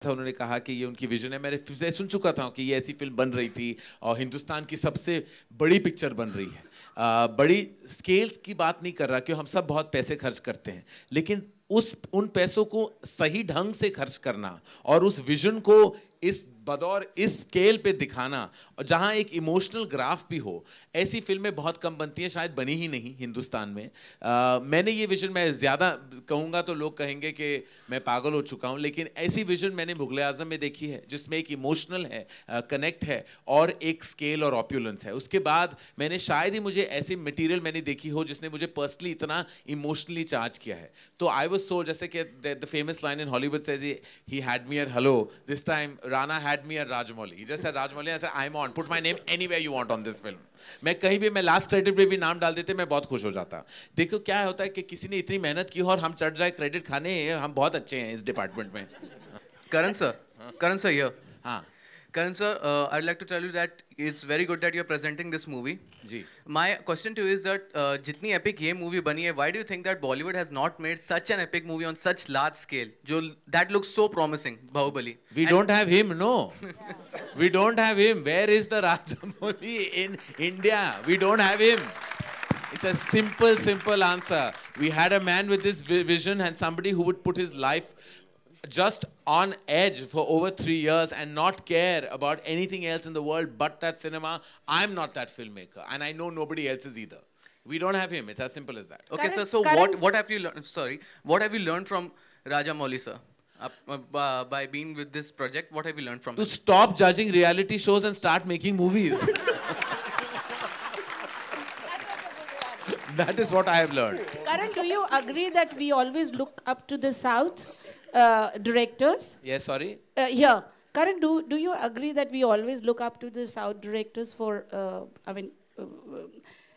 था, उन्होंने कहा कि ये उनकी विजन है। मैंने सुन चुका था कि ये ऐसी फिल्म बन रही थी और हिंदुस्तान की सबसे बड़ी पिक्चर बन रही है। बड़ी स्केल्स की बात नहीं कर रहा, क्यों हम सब बहुत पैसे खर्च करते हैं, लेकिन उन पैसों को सही ढंग से खर्च करना और उस विजन को इस बदौर इस स्केल पे दिखाना, और जहां एक इमोशनल ग्राफ भी हो, ऐसी फिल्में बहुत कम बनती हैं, शायद बनी ही नहीं हिंदुस्तान में। मैंने ये विजन, मैं ज़्यादा कहूँगा तो लोग कहेंगे कि मैं पागल हो चुका हूँ, लेकिन ऐसी विजन मैंने मुगल आज़म में देखी है, जिसमें एक इमोशनल है, कनेक्ट है और एक स्केल और ऑप्यूलेंस है। उसके बाद मैंने शायद ही मुझे ऐसी मटीरियल मैंने देखी हो जिसने मुझे पर्सनली इतना इमोशनली चार्ज किया है। तो आई वाज सो, जैसे कि the famous line in Hollywood says he had me at hello, this time Rana had me at Rajamouli. He just said Rajamouli. I said I'm on. Put my name anywhere you want on this film. मैं कहीं भी, मैं last credit पे भी नाम डाल देते, मैं बहुत खुश हो जाता। देखो क्या होता है कि किसी ने इतनी मेहनत की और हम चढ़ जाए क्रेडिट खाने, हम बहुत अच्छे हैं इस डिपार्टमेंट में। Karan sir, Karan sir here. हाँ Karan sir, I'd like to tell you that it's very good that you're presenting this movie. Ji. My question to you is that जितनी epic ये movie बनी है, why do you think that Bollywood has not made such an epic movie on such large scale? That looks so promising, Bahubali. We don't have him, no. We don't have him. Where is the Rajamouli in India? We don't have him. It's a simple answer. We had a man with this vision and somebody who would put his life just on edge for over 3 years and not care about anything else in the world but that cinema. I'm not that filmmaker, and I know nobody else is either. We don't have him. It's as simple as that. Okay, sir. So what have you learned? Sorry, what have you learned from Rajamouli, sir? By being with this project, what have you learned from To him? stop judging reality shows and start making movies. That is what I have learned. Karan, do you agree that we always look up to the South directors? Yes, sorry? Here. Karan, do you agree that we always look up to the South directors for,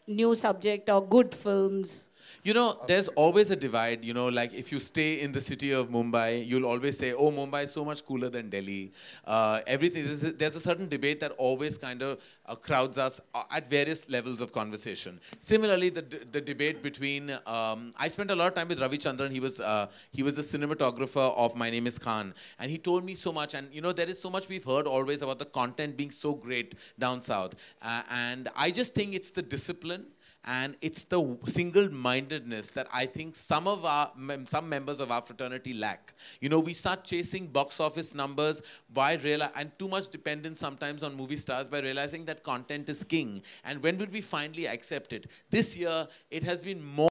new subject or good films? You know, there's always a divide, you know, like if you stay in the city of Mumbai, you'll always say, oh, Mumbai is so much cooler than Delhi. Everything, there's a certain debate that always kind of crowds us at various levels of conversation. Similarly, the debate between, I spent a lot of time with Ravi Chandran. He was the cinematographer of My Name is Khan. And he told me so much. And, you know, there is so much we've heard always about the content being so great down south. And I just think it's the discipline, and it's the single-mindedness that I think some members of our fraternity lack. You know, we start chasing box office numbers and too much dependence sometimes on movie stars, by realizing that content is king. And when will we finally accept it? This year, it has been more